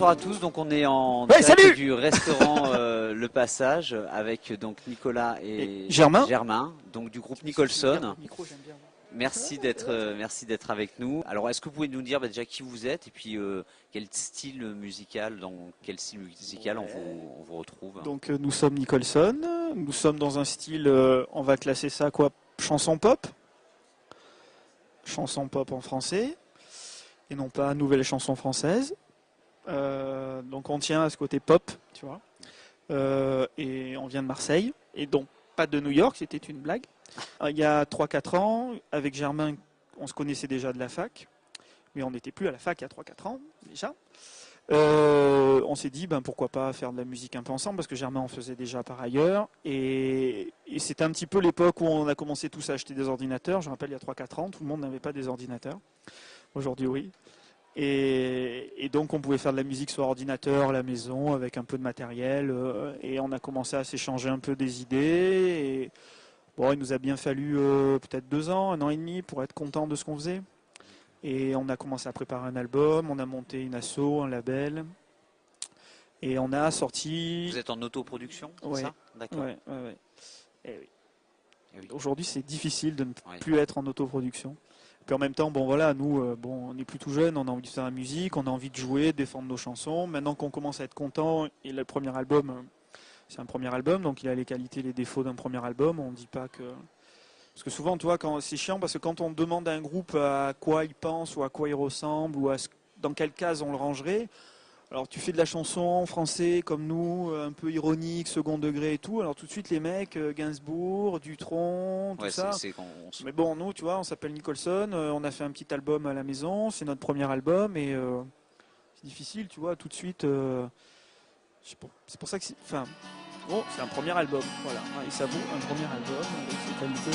bonsoir à tous. Donc on est en Ouais, direct salut du restaurant Le Passage avec donc Nicolas et Germain. donc du groupe Nicholson. Merci d'être avec nous. Alors est-ce que vous pouvez nous dire déjà qui vous êtes et puis quel style musical, dans quel style musical on vous retrouve? Donc nous sommes Nicholson. Nous sommes dans un style, on va classer ça quoi, chanson pop en français et non pas nouvelle chanson française. Donc on tient à ce côté pop, tu vois. Et on vient de Marseille et donc pas de New York, c'était une blague. Il y a 3-4 ans, avec Germain, on se connaissait déjà de la fac, mais on n'était plus à la fac il y a 3-4 ans déjà. On s'est dit pourquoi pas faire de la musique un peu ensemble, parce que Germain en faisait déjà par ailleurs. Et c'était un petit peu l'époque où on a commencé tous à acheter des ordinateurs. Je me rappelle, il y a 3-4 ans, tout le monde n'avait pas des ordinateurs. Aujourd'hui, oui. Et donc on pouvait faire de la musique sur ordinateur à la maison avec un peu de matériel. Et on a commencé à s'échanger un peu des idées. Et bon, il nous a bien fallu peut-être 2 ans, 1 an et demi pour être content de ce qu'on faisait. Et on a commencé à préparer un album, on a monté une asso, un label. Et on a sorti... Vous êtes en autoproduction, c'est ouais, ça? D'accord. Ouais. Et oui. Et oui. Aujourd'hui, c'est difficile de ne plus être en autoproduction. Puis en même temps, nous, on n'est plus tout jeune, on a envie de faire la musique, on a envie de jouer, de défendre nos chansons. Maintenant qu'on commence à être content, et le premier album, c'est un premier album, donc il a les qualités, les défauts d'un premier album. On ne dit pas que... Parce que souvent, tu vois, c'est chiant, parce que quand on demande à un groupe à quoi il pense, ou à quoi il ressemble, ou dans quelle case on le rangerait... Alors tu fais de la chanson en français comme nous, un peu ironique, second degré et tout. Alors tout de suite les mecs, Gainsbourg, Dutronc, tout ça. Mais bon, nous, tu vois, on s'appelle Nicholson, on a fait un petit album à la maison, c'est notre premier album et c'est difficile, tu vois, tout de suite. C'est pour ça que c'est un premier album, voilà. Et ça vaut un premier album avec ses qualités.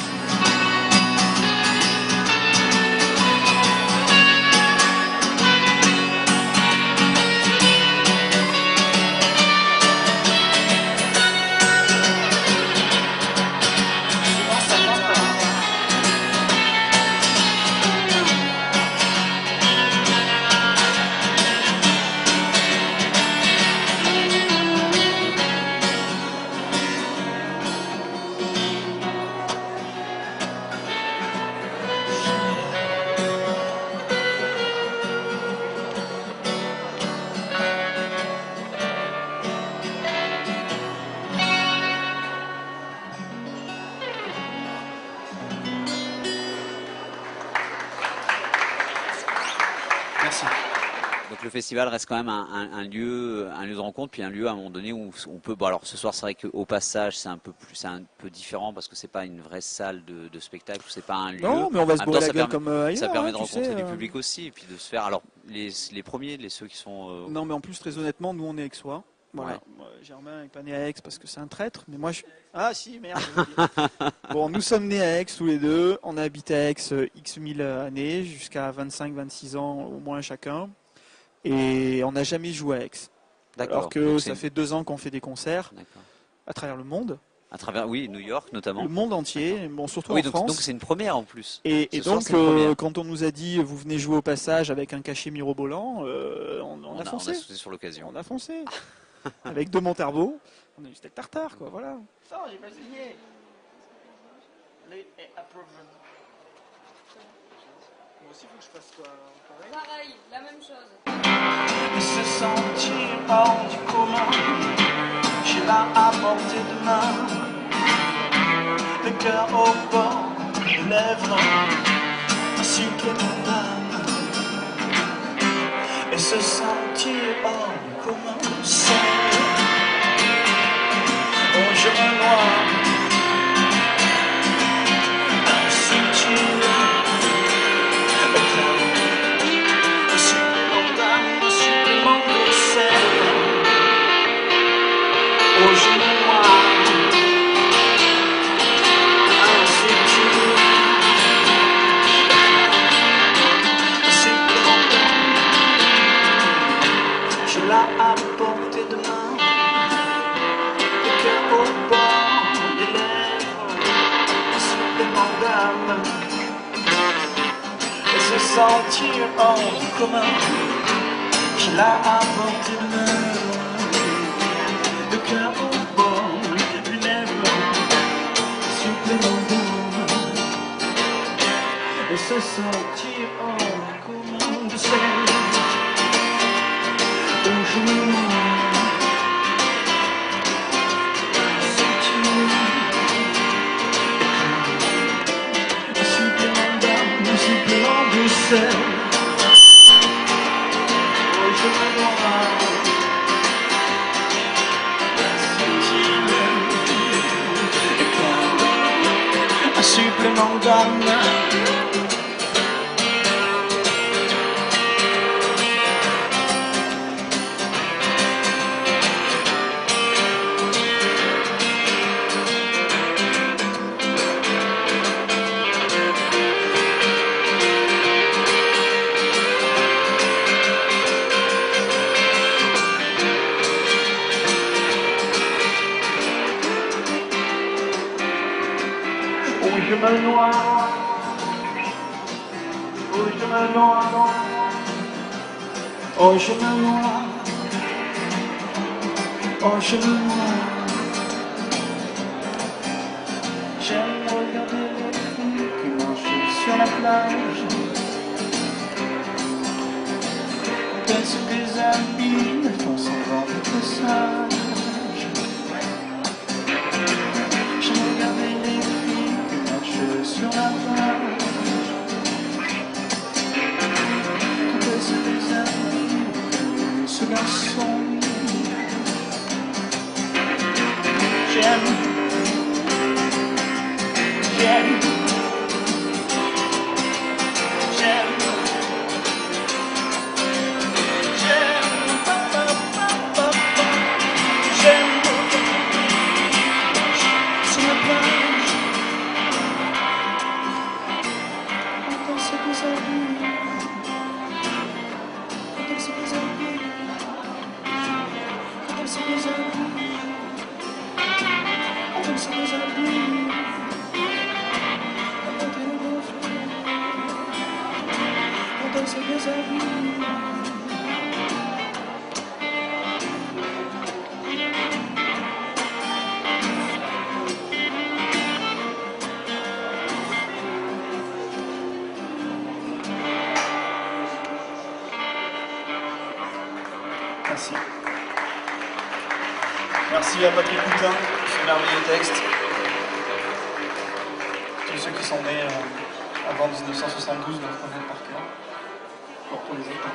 Donc le festival reste quand même un lieu de rencontre, puis un lieu à un moment donné où on peut. Bon, alors ce soir c'est vrai qu'au Passage c'est un peu différent parce que c'est pas une vraie salle de spectacle, c'est pas un lieu. Non, mais on va se bourrer la gueule comme ailleurs. Ça permet de rencontrer du public aussi et puis de se faire. Alors les premiers, ceux qui sont. Non, mais en plus très honnêtement, nous on est aixois. Voilà. Ouais. Germain n'est pas né à Aix parce que c'est un traître, mais moi je... Ah si, merde. Bon, nous sommes nés à Aix tous les deux. On a habité à Aix X mille années, jusqu'à 25-26 ans au moins chacun. Et on n'a jamais joué à Aix. D'accord. Alors que ça fait 2 ans qu'on fait des concerts à travers le monde. À travers, oui, New York notamment. Le monde entier, bon, surtout en France. Donc c'est une première en plus. Et donc, quand on nous a dit vous venez jouer au Passage avec un cachet mirobolant, on a foncé. On a sauté sur l'occasion. On a foncé. Avec 2 Monterbo. On a eu steak tartare, quoi, voilà. Ça, j'ai pas signé. Moi aussi, il faut que je fasse quoi, pareil, la même chose. Et se sentir hors du commun, j'ai là à portée de main, le cœur au bord des lèvres, ainsi que mon âme. Et se sentir hors du commun, c'est au jour noir, un subtil éclat, un supplément d'âme, un supplément de sel, au jour noir, un subtil éclat, un supplément d'âme, je l'ai à portée de main. Au bord des lèvres, un supplément d'âme, et se sentir hors du commun. je l'ai à portée de main, le cœur au bord des lèvres, supplémentaire, et se sentir hors commun de celle où je me noie. Oh, je me noie, un supplément d'âme. Oh, je me noie, oh, je me noie, oh, je me noie, oh, je me noie. J'aime regarder les filles qui marchent sur la plage, baissent des habits, elles font semblant d'être sages. J'aime regarder les filles qui marchent sur la plage, baissent des habits, ce garçon. J'aime, j'aime, j'aime, j'aime, j'aime sur la plage, on danse des habits, on danse des habits, on danse des habits. On danse des habits, on danse des habits. Merci. Merci à Papier Coutin pour ce merveilleux texte. Tous ceux qui sont nés avant 1972 doivent connaître par cœur. Pour les autres.